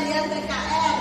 lihat PKR.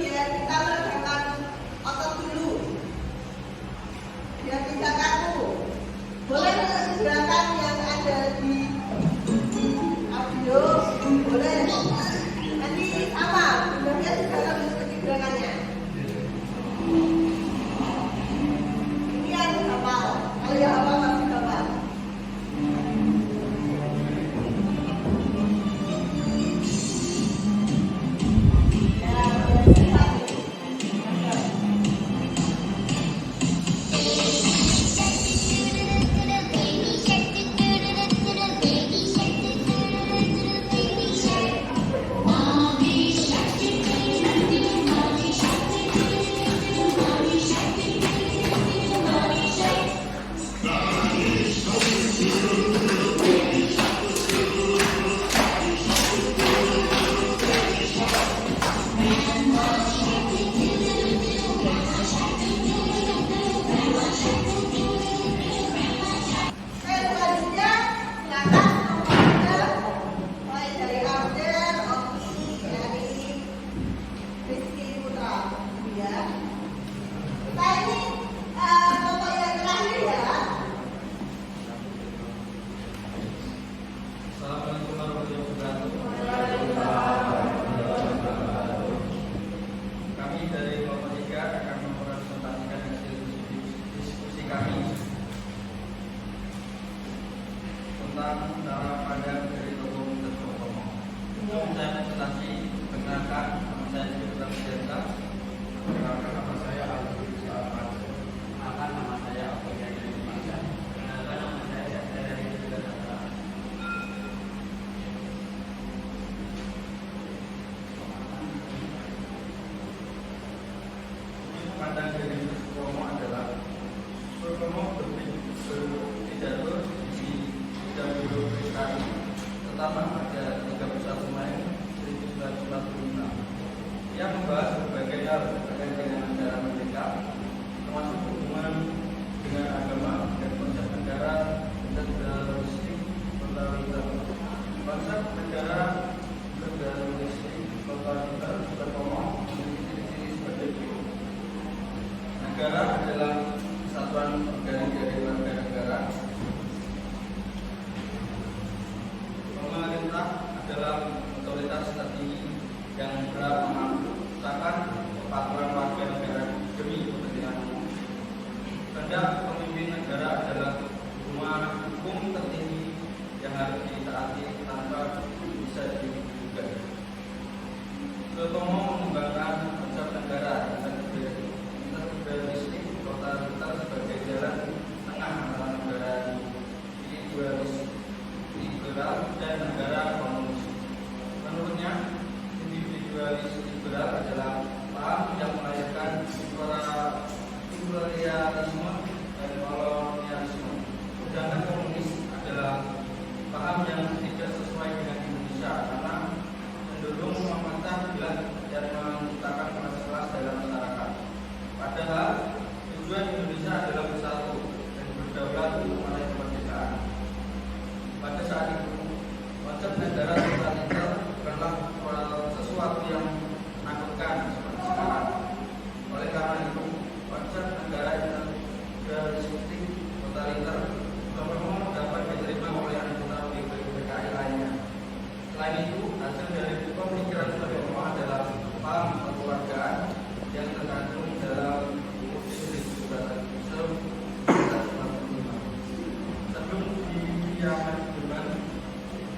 Biar kita meregangkan otot dulu, biar tidak kaku. Boleh gerakan yang ada di audio, boleh. Nanti sama, sebenarnya juga harus seperti gerakannya. Ini yang hafal, kalau yang hafal masih hafal. Tentang cara pandang dari tokoh dan tokoh. Saya presentasi perkenalkan nama saya Putra Putra. Perkenalkan nama saya Alfred Salman. Akan nama saya Alfred dari Masa. Perkenalkan nama saya Jasa dari Jakarta. Pandang dari tokoh adalah tokoh berpidato pertama pada 31 Mei 1946 yang membahas berbagai hal terkait dengan negara merdeka, termasuk hubungan dengan agama dan konsep negara federalistik totaliter. Konsep negara federalistik totaliter terpomong memiliki ciri sebagai berikut. Negara adalah kesatuan organik dari warga negara. Pemerintah adalah otoritas tertinggi yang berhak menciptakan kepatuhan warga negara demi kepentingan umum. Kehendak pemimpin negara adalah hukum tertinggi yang harus ditaati tanpa bisa digugat. Sutomo mengembangkan konsep negara federalistik totaliter sebagai jalan tengah antara negara individualis liberal dan negara komunis.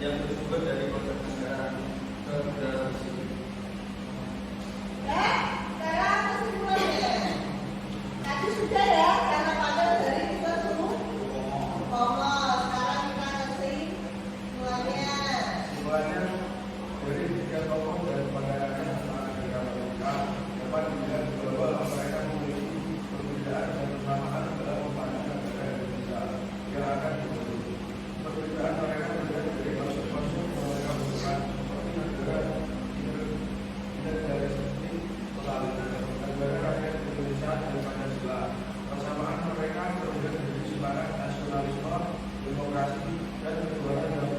yang bersumber dari konsep negara federalisme. Sekarang kesimpulannya. Tadi sudah ya, karena pada dari kita semua. Sekarang kita kasih semuanya. Semuanya dari tiga tokoh dan pandangannya tentang negara mereka dapat dilihat bahwa mereka memiliki perbedaan dan kesamaan dalam memandang negara Indonesia yang akan dibentuk. Perbedaan mereka berasal dari konsep-konsep yang mereka butuhkan seperti negara seperti melalui negara rakyat Indonesia dan Pancasila. Persamaan mereka terlihat dari semangat nasionalisme, demokrasi, dan kejuaraan yang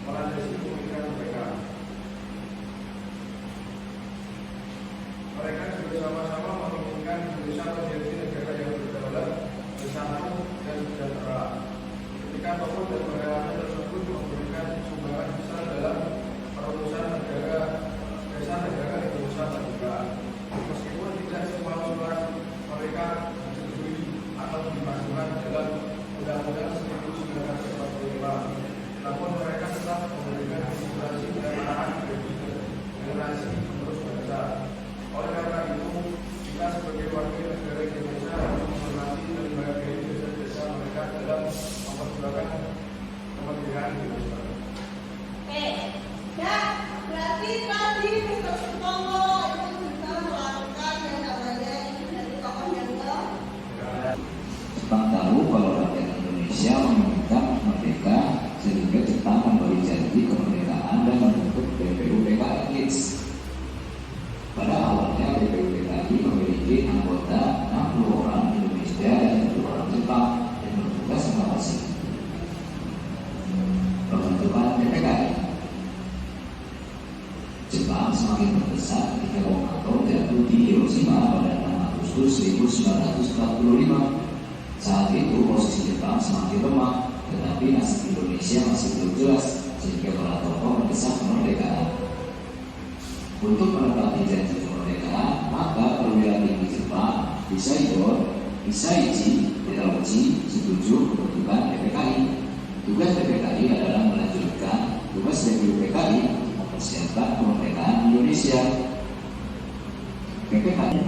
melandasi pemikiran mereka. Mereka juga sama-sama menginginkan Indonesia menjadi negara yang berdaulat, bersatu, dan sejahtera. Ketika tokoh dan relawannya tersebut memberikan sumbangan besar dalam perumusan negara Indonesia Merdeka, meskipun tidak semua usulan mereka disetujui atau dimasukkan dalam Undang-Undang 1945, namun mereka tetap memberikan inspirasi dan arahan bagi generasi penerus bangsa. Oleh karena itu, kita sebagai wakil negara Indonesia harus menghormati dan menghargai jasa-jasa mereka dalam memperjuangkan kemerdekaan Indonesia. Berarti tadi Mr. Sutomo itu bisa melakukan yang namanya ini dari tokoh yang Jepang tahu kalau rakyat Indonesia menginginkan merdeka sehingga Jepang memberi janji kemerdekaan dan membentuk BPUPKI Kids. Pada awalnya BPUPKI memiliki anggota 60 orang Indonesia dan 1 orang Jepang yang bertugas mengawasi pembentukan BPKI. Jepang semakin membesar ketika bom atom jatuh di Hiroshima pada 6 Agustus 1945. Saat itu posisi Jepang semakin lemah, tetapi nasib Indonesia masih belum jelas sehingga para tokoh mendesak kemerdekaan. Untuk menepati janji kemerdekaan, maka perwira tinggi Jepang Hisaichi Terauchi setuju pembentukan BPKI. Tugas BPKI adalah melanjutkan tugas BPUPKI mempersiapkan kemerdekaan Indonesia. BPKI